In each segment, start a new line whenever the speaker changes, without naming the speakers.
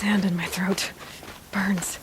Sand in my throat. Burns.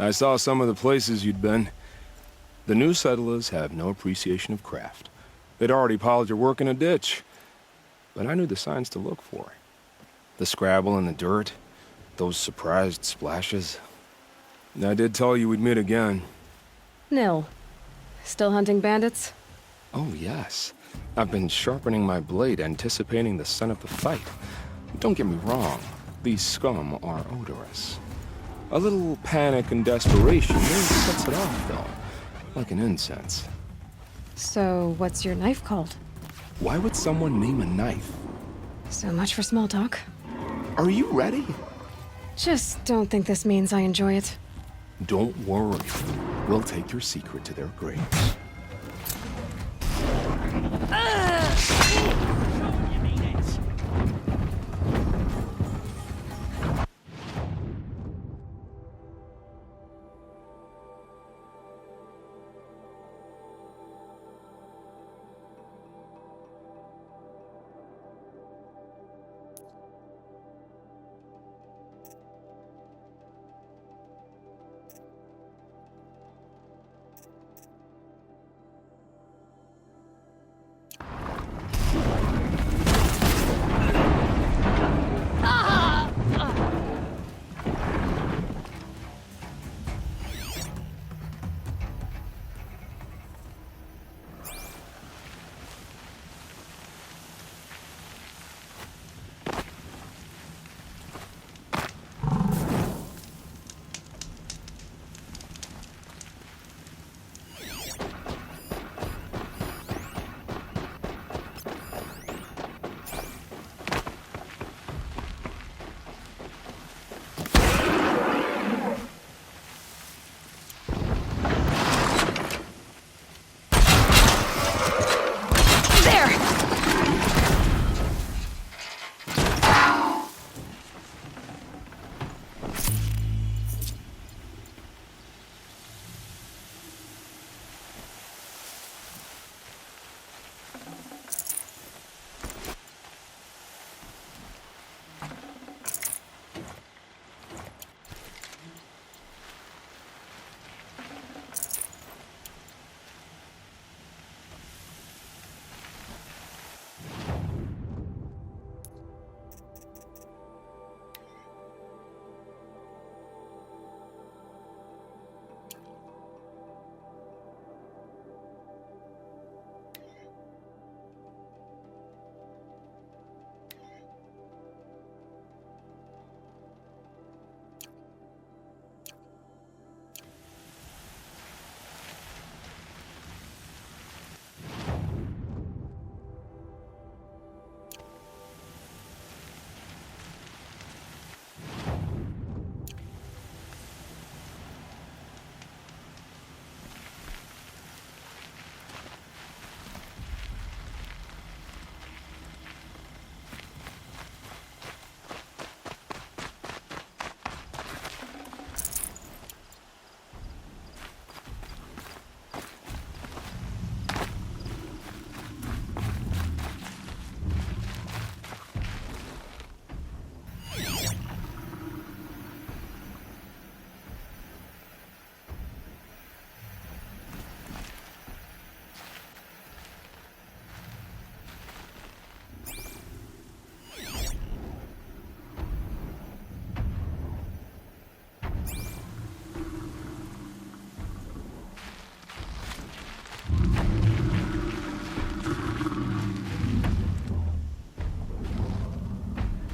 I saw some of the places you'd been. The new settlers have no appreciation of craft. They'd already piled your work in a ditch. But I knew the signs to look for. The scrabble in the dirt, those surprised splashes. I did tell you we'd meet again.
Nil. Still hunting bandits?
Oh, yes. I've been sharpening my blade, anticipating the scent of the fight. Don't get me wrong, these scum are odorous. A little panic and desperation really sets it off, though. Like an incense.
So, what's your knife called?
Why would someone name a knife?
So much for small talk.
Are you ready?
Just don't think this means I enjoy it.
Don't worry. We'll take your secret to their graves.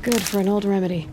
Good for an old remedy.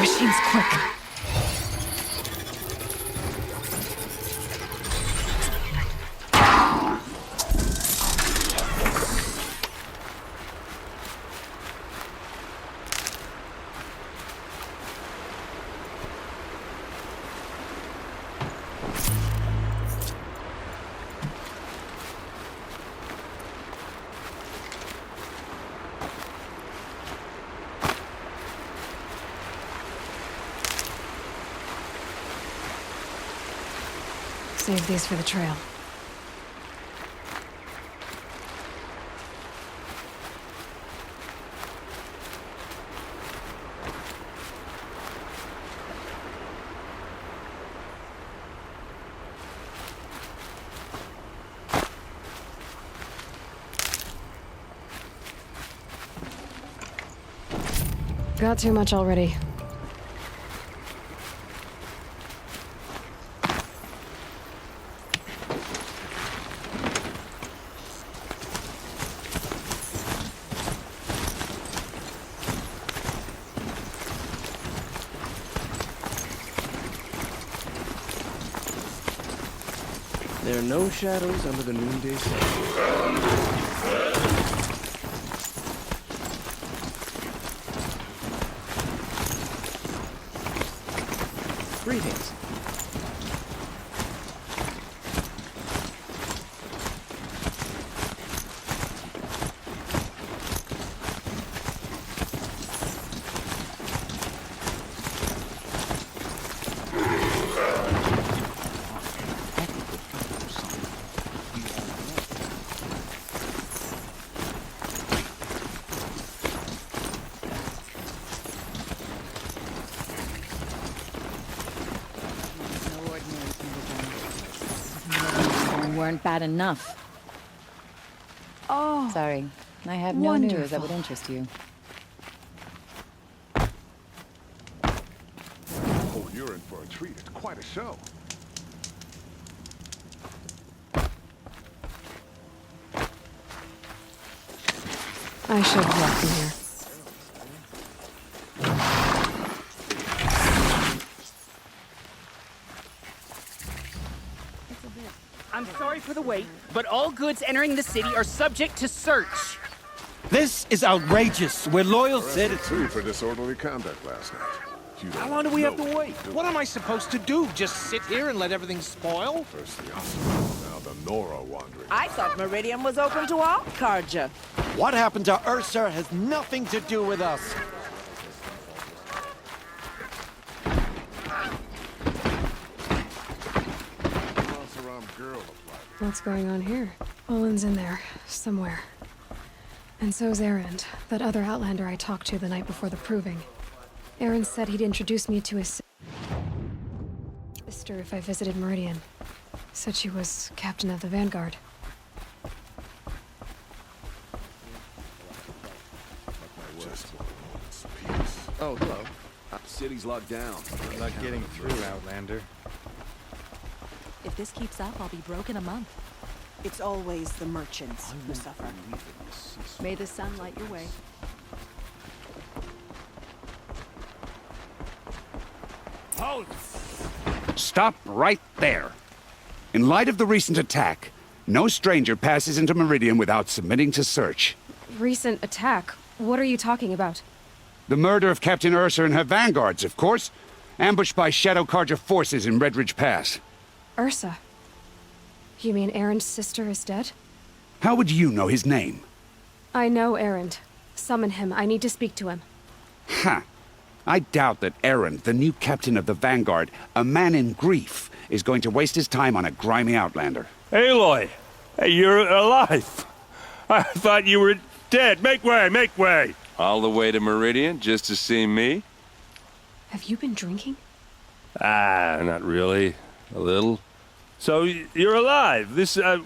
Machine's quick. Save these for the trail. Got too much already.
There are no shadows under the noonday sun. Greetings.
No ordinary Timberjane. Weren't bad enough.
Oh,
Sorry, I have no news that would
Wonderful.
interest you.
Oh, you're in for a treat. It's quite a show.
I should walk from here.
I'm sorry for the wait, but all goods entering the city are subject to search.
This is outrageous. We're loyal
Arrested
citizens.
too for disorderly conduct last night. You
How
don't
long do we have
know
to
what
wait?
to do.
What am I supposed to do? Just sit here and let everything spoil?
First the Osprey, now the Nora wandering.
I thought Meridian was open to all, Karja.
What happened to Ursa has nothing to do with us.
Oseram girl applied.
What's going on here? Olin's in there, somewhere. And so's Erend, that other Outlander I talked to the night before the proving. Erend said he'd introduce me to his sister if I visited Meridian. Said she was captain of the Vanguard.
Just one moment's peace.
Oh, hello.
City's locked down.
I'm not getting through, Outlander.
If this keeps up, I'll be broke in a month.
It's always the merchants who suffer.
May the sun light your way.
Stop right there. In light of the recent attack, no stranger passes into Meridian without submitting to search.
Recent attack? What are you talking about?
The murder of Captain Ursa and her vanguards, of course. Ambushed by Shadow Carja forces in Redridge Pass.
Ursa. You mean Erend's sister is dead?
How would you know his name?
I know Erend. Summon him. I need to speak to him.
Ha! I doubt that Erend, the new captain of the Vanguard, a man in grief, is going to waste his time on a grimy outlander.
Aloy! Hey, you're alive! I thought you were dead. Make way, make way!
All the way to Meridian just to see me?
Have you been drinking?
Ah, not really. A little. So, you're alive.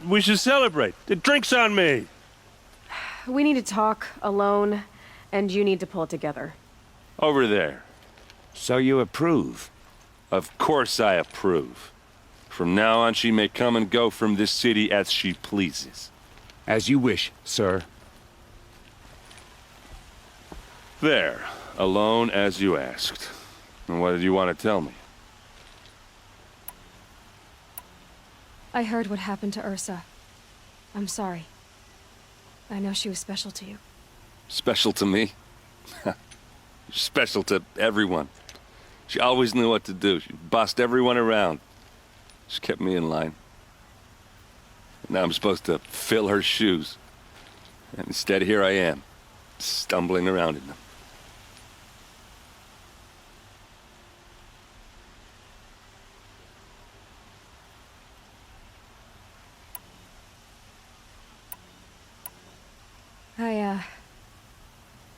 We should celebrate. The drink's on me.
We need to talk alone, and you need to pull it together.
Over there.
So you approve?
Of course I approve. From now on, she may come and go from this city as she pleases.
As you wish, sir.
There. Alone as you asked. And what did you want to tell me?
I heard what happened to Ursa. I'm sorry. I know she was special to you.
Special to me? Special to everyone. She always knew what to do. She bossed everyone around. She kept me in line. Now I'm supposed to fill her shoes. And instead, here I am, stumbling around in them.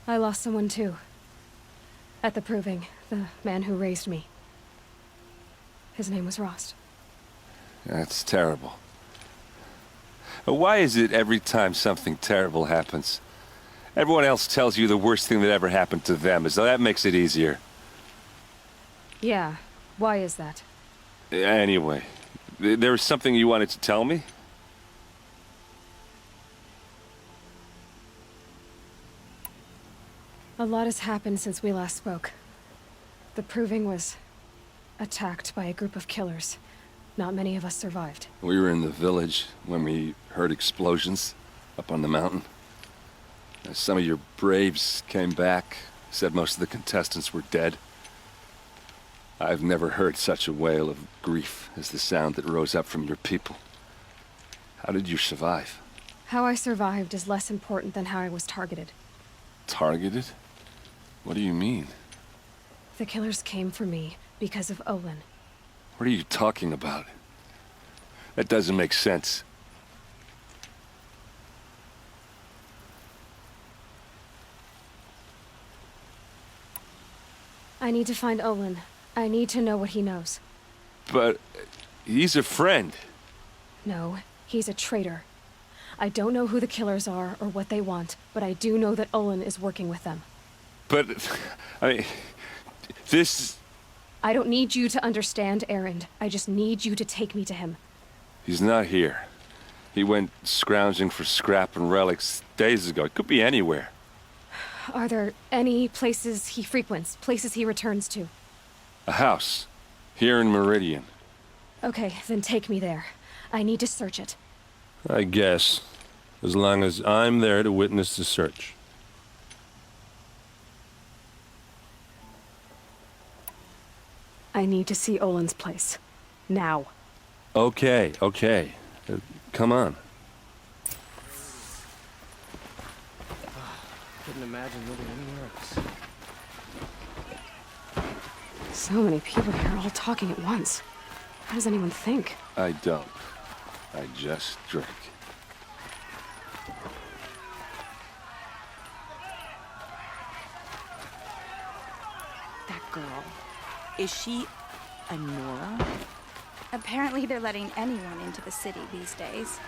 I lost someone too. At the proving, the man who raised me. His name was Rost.
That's terrible. Why is it every time something terrible happens, everyone else tells you the worst thing that ever happened to them, as though that makes it easier?
Yeah, why is that?
Anyway, there was something you wanted to tell me?
A lot has happened since we last spoke. The proving was attacked by a group of killers. Not many of us survived.
We were in the village when we heard explosions up on the mountain. Some of your braves came back, said most of the contestants were dead. I've never heard such a wail of grief as the sound that rose up from your people. How did you survive?
How I survived is less important than how I was targeted.
Targeted? What do you mean?
The killers came for me because of Olin.
What are you talking about? That doesn't make sense.
I need to find Olin. I need to know what he knows.
But he's a friend.
No, he's a traitor. I don't know who the killers are or what they want, but I do know that Olin is working with them.
But, I mean, this...
I don't need you to understand, Erend. I just need you to take me to him.
He's not here. He went scrounging for scrap and relics days ago. It could be anywhere.
Are there any places he frequents, places he returns to?
A house. Here in Meridian.
Okay, then take me there. I need to search it.
I guess. As long as I'm there to witness the search.
I need to see Olin's place. Now.
Okay. Come on.
Couldn't imagine living anywhere else.
So many people here all talking at once. How does anyone think?
I don't. I just drink.
That girl. Is she a Nora?
Apparently they're letting anyone into the city these days.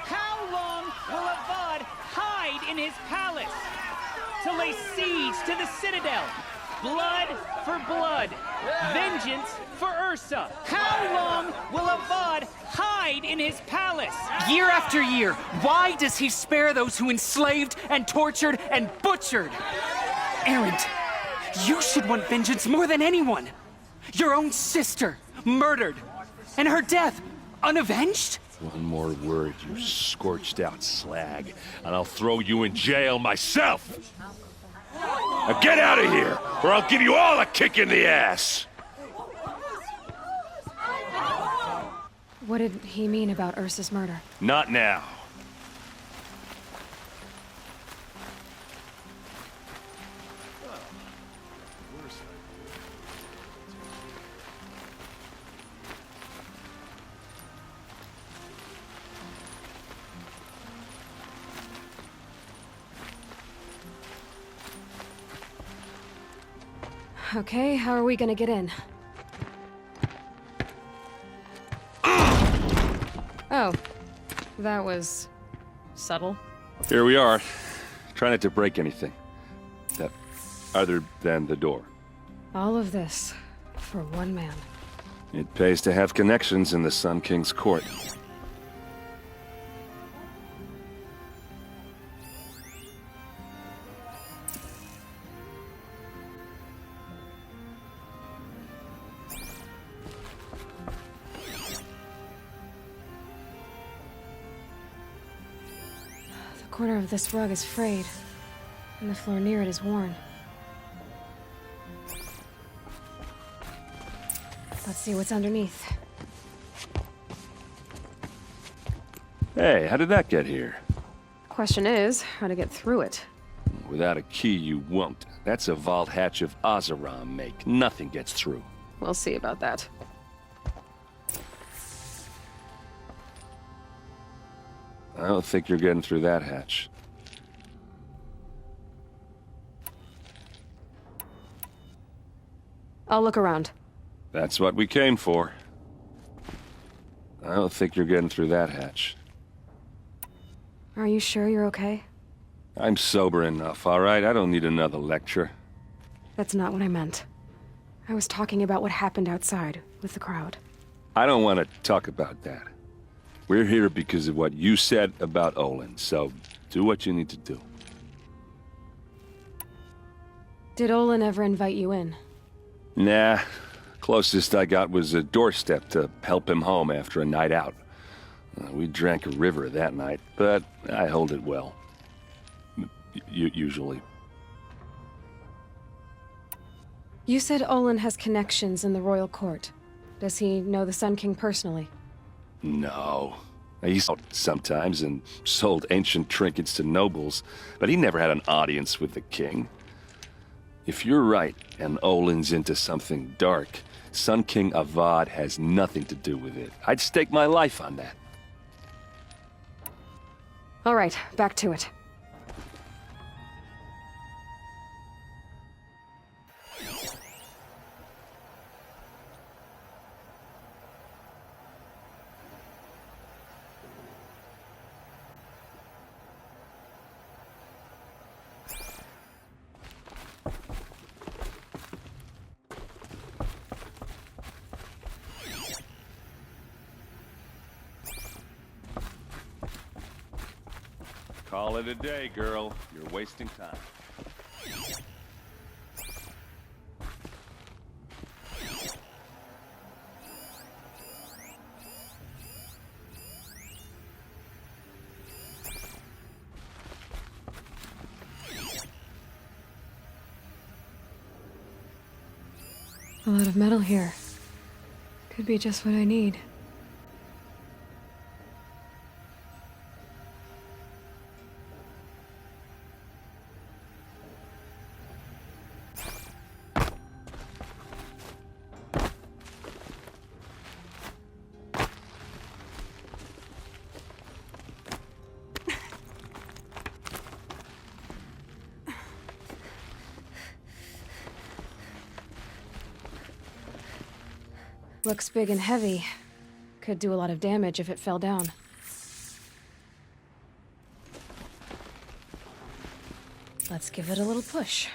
How long will Avad hide in his palace? To lay siege to the citadel. Blood for blood. Vengeance for Ursa. How long will Avad hide in his palace? Year after year, why does he spare those who enslaved and tortured and butchered? Erend, you should want vengeance more than anyone. Your own sister, murdered. And her death, unavenged?
One more word, you scorched out slag, and I'll throw you in jail myself! Now get out of here, or I'll give you all a kick in the ass!
What did he mean about Ursa's murder?
Not now.
Okay, how are we gonna get in? Oh, that was subtle.
Here we are. Try not to break anything. That other than the door.
All of this for one man.
It pays to have connections in the Sun King's court.
The corner of this rug is frayed, and the floor near it is worn. Let's see what's underneath.
Hey, how did that get here?
Question is, how to get through it.
Without a key, you won't. That's a vault hatch of Oseram make. Nothing gets through.
We'll see about that.
I don't think you're getting through that hatch.
I'll look around.
That's what we came for. I don't think you're getting through that hatch.
Are you sure you're okay?
I'm sober enough, all right? I don't need another lecture.
That's not what I meant. I was talking about what happened outside with the crowd.
I don't want to talk about that. We're here because of what you said about Olin, so do what you need to do.
Did Olin ever invite you in?
Nah. Closest I got was a doorstep to help him home after a night out. We drank a river that night, but I hold it well. Usually.
You said Olin has connections in the royal court. Does he know the Sun King personally?
No. He's out sometimes and sold ancient trinkets to nobles, but he never had an audience with the king. If you're right, and Olin's into something dark, Sun King Avad has nothing to do with it. I'd stake my life on that.
All right, back to it.
Call it a day, girl. You're wasting time.
A lot of metal here. Could be just what I need. Looks big and heavy. Could do a lot of damage if it fell down. Let's give it a little push.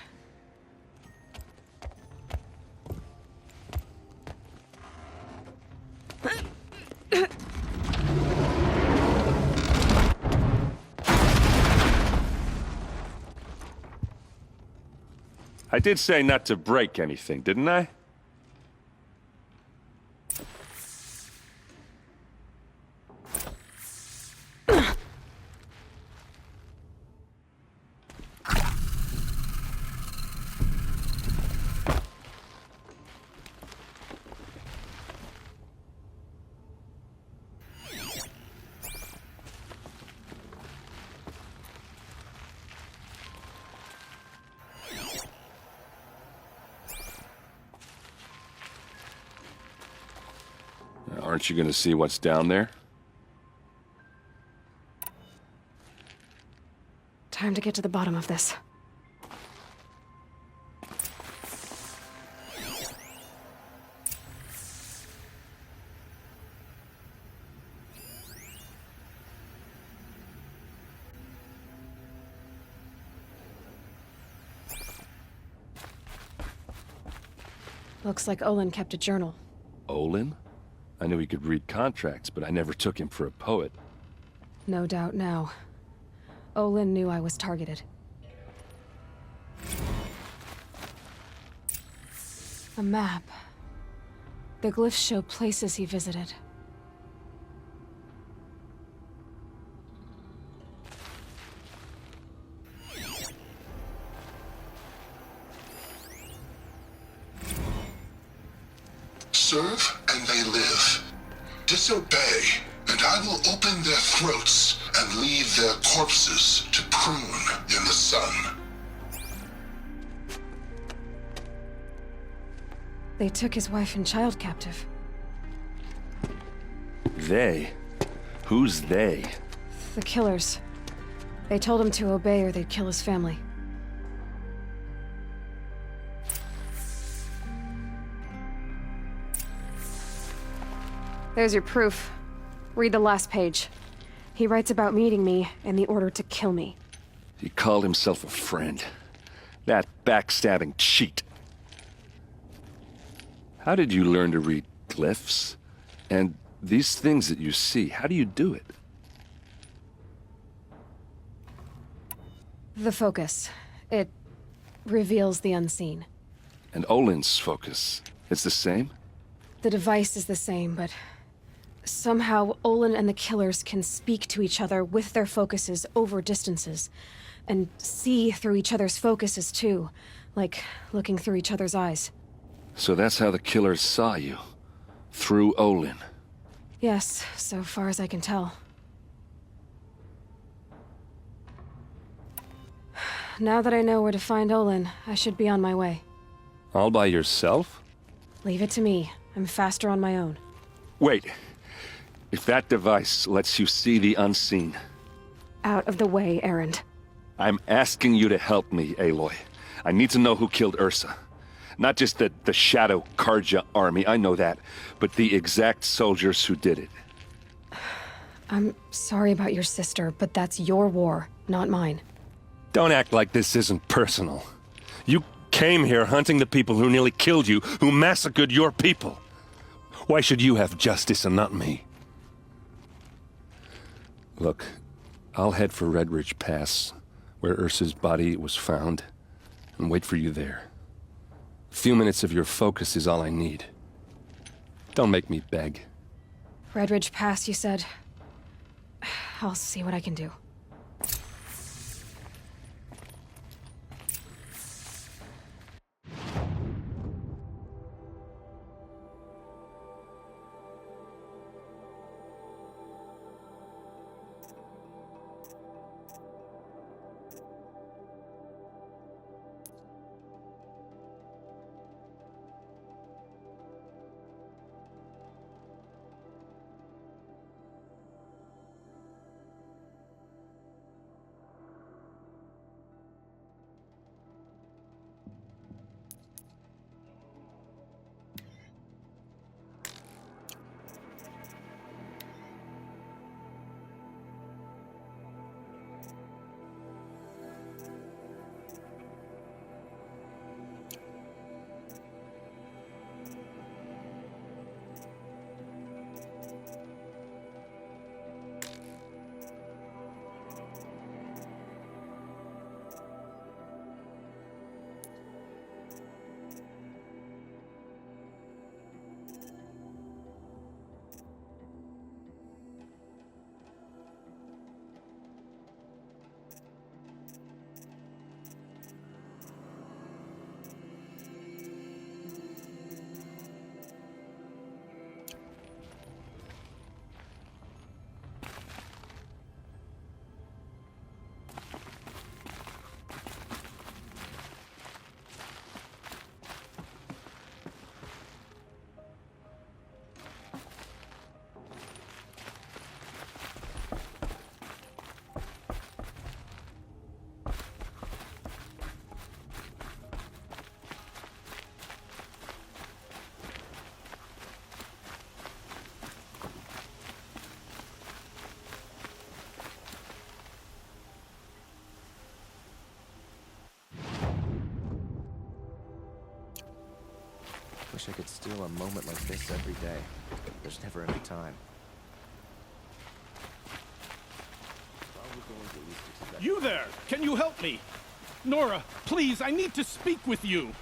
I did say not to break anything, didn't I? Aren't you gonna see what's down there?
Time to get to the bottom of this. Looks like Olin kept a journal.
Olin? I knew he could read contracts, but I never took him for a poet.
No doubt now. Olin knew I was targeted. A map. The glyphs show places he visited.
Serve and they live. Disobey, and I will open their throats and leave their corpses to prune in the sun.
They took his wife and child captive.
They? Who's they?
The killers. They told him to obey or they'd kill his family. There's your proof. Read the last page. He writes about meeting me and the order to kill me.
He called himself a friend. That backstabbing cheat. How did you learn to read glyphs? And these things that you see, how do you do it?
The focus. It reveals the unseen.
And Olin's focus, it's the same?
The device is the same, but Somehow, Olin and the killers can speak to each other with their focuses over distances. And see through each other's focuses, too. Like looking through each other's eyes.
So that's how the killers saw you. Through Olin.
Yes, so far as I can tell. Now that I know where to find Olin, I should be on my way.
All by yourself?
Leave it to me. I'm faster on my own.
Wait. If that device lets you see the unseen...
Out of the way, Erend.
I'm asking you to help me, Aloy. I need to know who killed Ursa. Not just the Shadow Karja army, I know that, but the exact soldiers who did it.
I'm sorry about your sister, but that's your war, not mine.
Don't act like this isn't personal. You came here hunting the people who nearly killed you, who massacred your people. Why should you have justice and not me? Look, I'll head for Red Ridge Pass, where Ursa's body was found, and wait for you there. A few minutes of your focus is all I need. Don't make me beg.
Red Ridge Pass, you said? I'll see what I can do.
Wish I could steal a moment like this every day. There's never any time.
You there! Can you help me? Nora, please, I need to speak with you.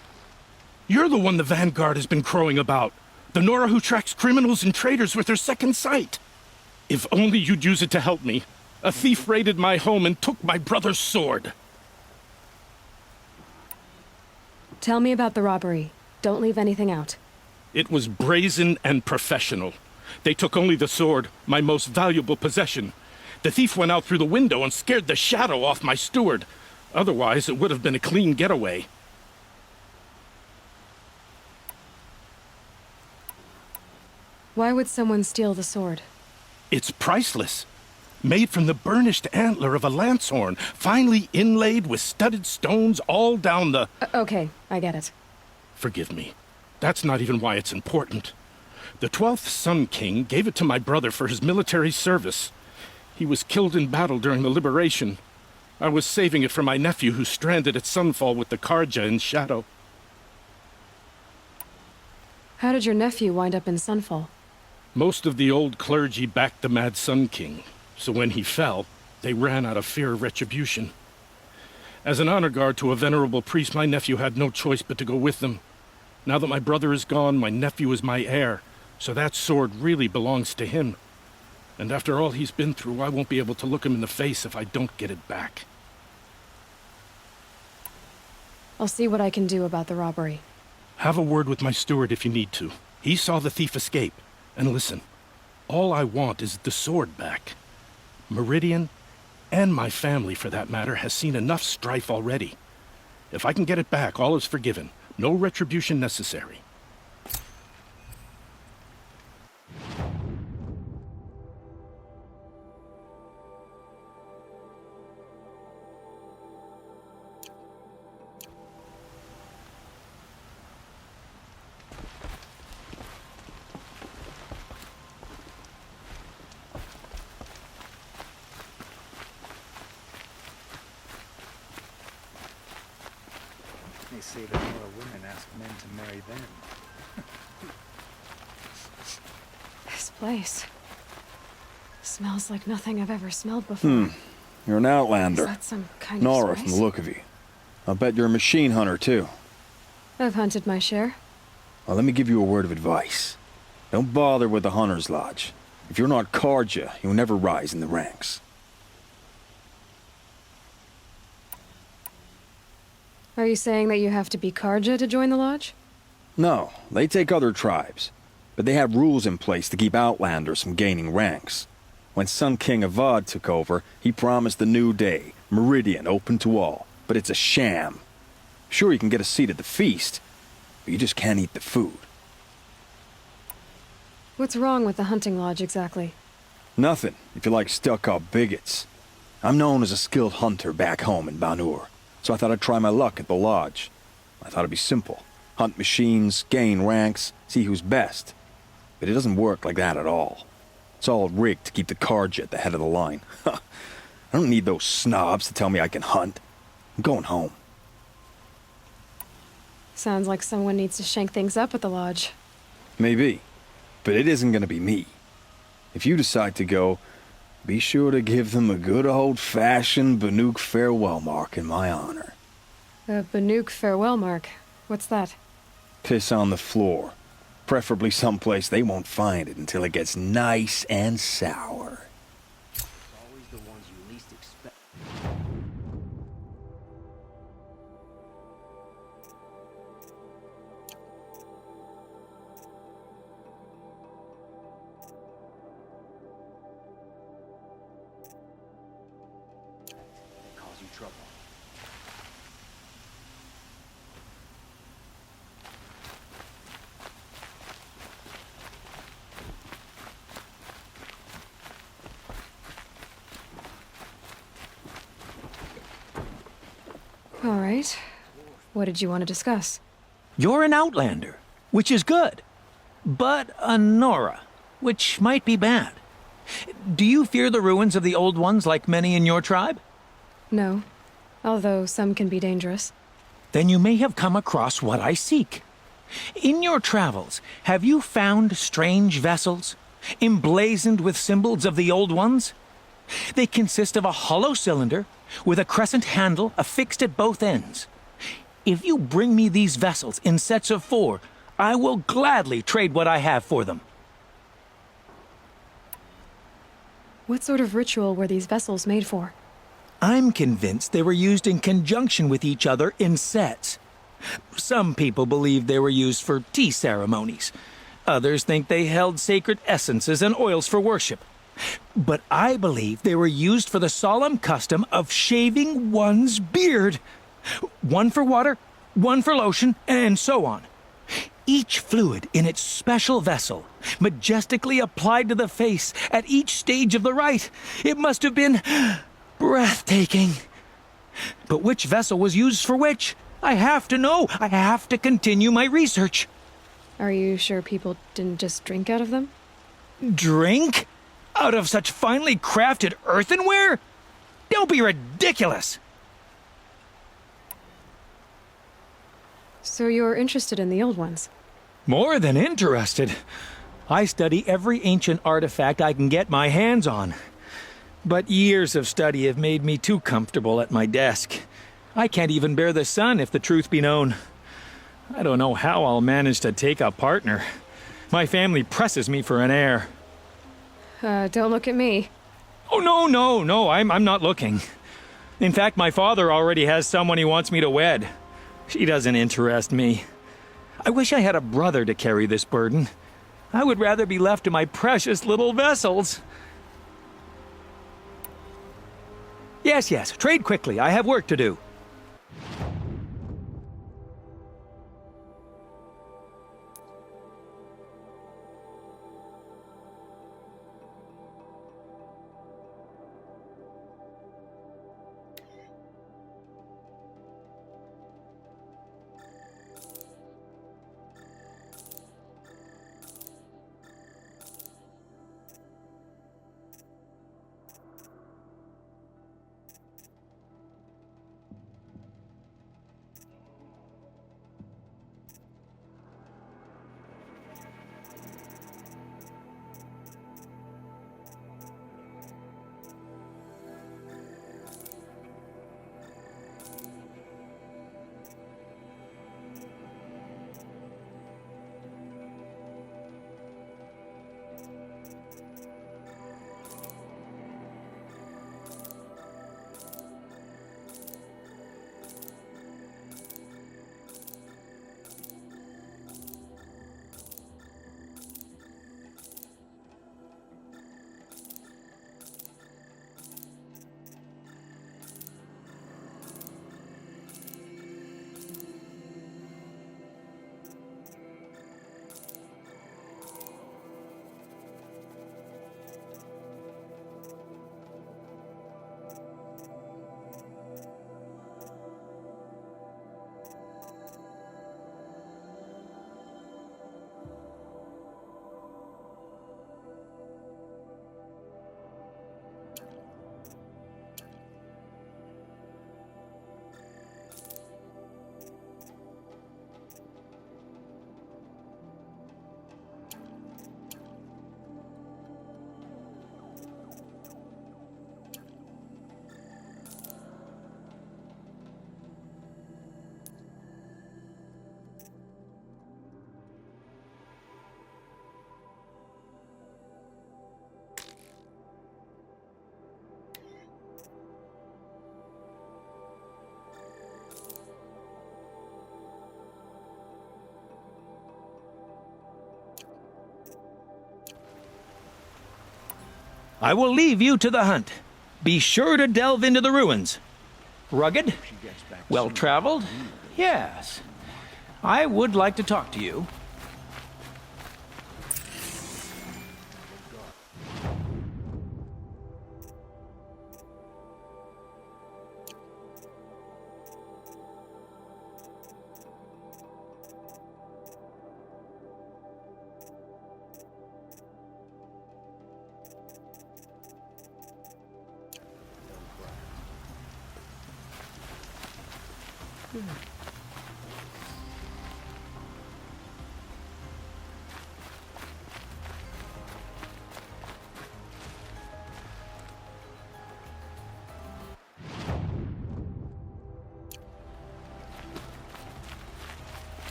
You're the one the Vanguard has been crowing about. The Nora who tracks criminals and traitors with her second sight. If only you'd use it to help me. A thief raided my home and took my brother's sword.
Tell me about the robbery. Don't leave anything out.
It was brazen and professional. They took only the sword, my most valuable possession. The thief went out through the window and scared the shadow off my steward. Otherwise, it would have been a clean getaway.
Why would someone steal the sword?
It's priceless. Made from the burnished antler of a lancehorn, finely inlaid with studded stones all down the...
Okay, I get it.
Forgive me. That's not even why it's important. The 12th Sun King gave it to my brother for his military service. He was killed in battle during the Liberation. I was saving it for my nephew who's stranded at Sunfall with the Karja in Shadow.
How did your nephew wind up in Sunfall?
Most of the old clergy backed the Mad Sun King, so when he fell, they ran out of fear of retribution. As an honor guard to a venerable priest, my nephew had no choice but to go with them. Now that my brother is gone, my nephew is my heir, So that sword really belongs to him. And after all he's been through, I won't be able to look him in the face if I don't get it back.
I'll see what I can do about the robbery.
Have a word with my steward if you need to. He saw the thief escape. And listen, all I want is the sword back. Meridian, and my family for that matter, has seen enough strife already. If I can get it back, all is forgiven. No retribution necessary.
They say that more women ask men to marry them.
This place smells like nothing I've ever smelled before.
You're an outlander.
Is that some kind
Nora,
of
from
spice?
the look of you. I'll bet you're a machine hunter, too.
I've hunted my share.
Well, let me give you a word of advice. Don't bother with the Hunter's Lodge. If you're not Carja, you'll never rise in the ranks.
Are you saying that you have to be Carja to join the lodge?
No, they take other tribes. But they have rules in place to keep outlanders from gaining ranks. When Sun King Avad took over, he promised the new day, Meridian open to all. But it's a sham. Sure, you can get a seat at the feast, but you just can't eat the food.
What's wrong with the hunting lodge exactly?
Nothing, if you like stuck-up bigots. I'm known as a skilled hunter back home in Banur, so I thought I'd try my luck at the lodge. I thought it'd be simple. Hunt machines, gain ranks, see who's best. But it doesn't work like that at all. It's all rigged to keep the Carja at the head of the line. I don't need those snobs to tell me I can hunt. I'm going home.
Sounds like someone needs to shank things up at the lodge.
Maybe. But it isn't gonna be me. If you decide to go, be sure to give them a good old-fashioned Banuk farewell mark in my honor.
A Banuk farewell mark. What's that?
Piss on the floor. Preferably someplace they won't find it until it gets nice and sour.
Always the ones you least expect. Cause you trouble.
All right. What did you want to discuss?
You're an outlander, which is good. But a Nora, which might be bad. Do you fear the ruins of the Old Ones like many in your tribe?
No. Although some can be dangerous.
Then you may have come across what I seek. In your travels, have you found strange vessels, emblazoned with symbols of the Old Ones? They consist of a hollow cylinder with a crescent handle affixed at both ends. If you bring me these vessels in sets of 4, I will gladly trade what I have for them.
What sort of ritual were these vessels made for?
I'm convinced they were used in conjunction with each other in sets. Some people believe they were used for tea ceremonies. Others think they held sacred essences and oils for worship. But I believe they were used for the solemn custom of shaving one's beard. One for water, one for lotion, and so on. Each fluid in its special vessel, majestically applied to the face at each stage of the rite. It must have been breathtaking. But which vessel was used for which? I have to know. I have to continue my research.
Are you sure people didn't just drink out of them?
Drink? Out of such finely crafted earthenware? Don't be ridiculous!
So you're interested in the old ones?
More than interested. I study every ancient artifact I can get my hands on. But years of study have made me too comfortable at my desk. I can't even bear the sun, if the truth be known. I don't know how I'll manage to take a partner. My family presses me for an heir.
Don't look at me.
Oh, no, I'm not looking. In fact, my father already has someone he wants me to wed. She doesn't interest me. I wish I had a brother to carry this burden. I would rather be left to my precious little vessels. Yes, trade quickly. I have work to do. I will leave you to the hunt. Be sure to delve into the ruins. Rugged? Well-traveled? Yes. I would like to talk to you.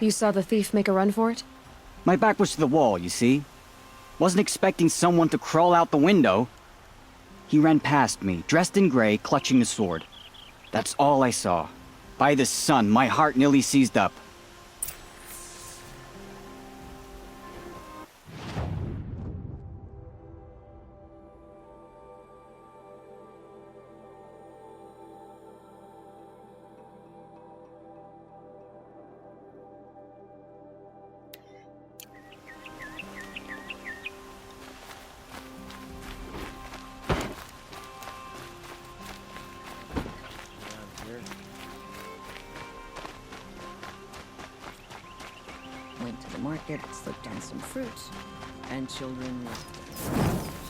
You saw the thief make a run for it?
My back was to the wall, you see. Wasn't expecting someone to crawl out the window. He ran past me, dressed in gray, clutching a sword. That's all I saw. By the sun, my heart nearly seized up.
to the market, slipped on some fruit, and children left.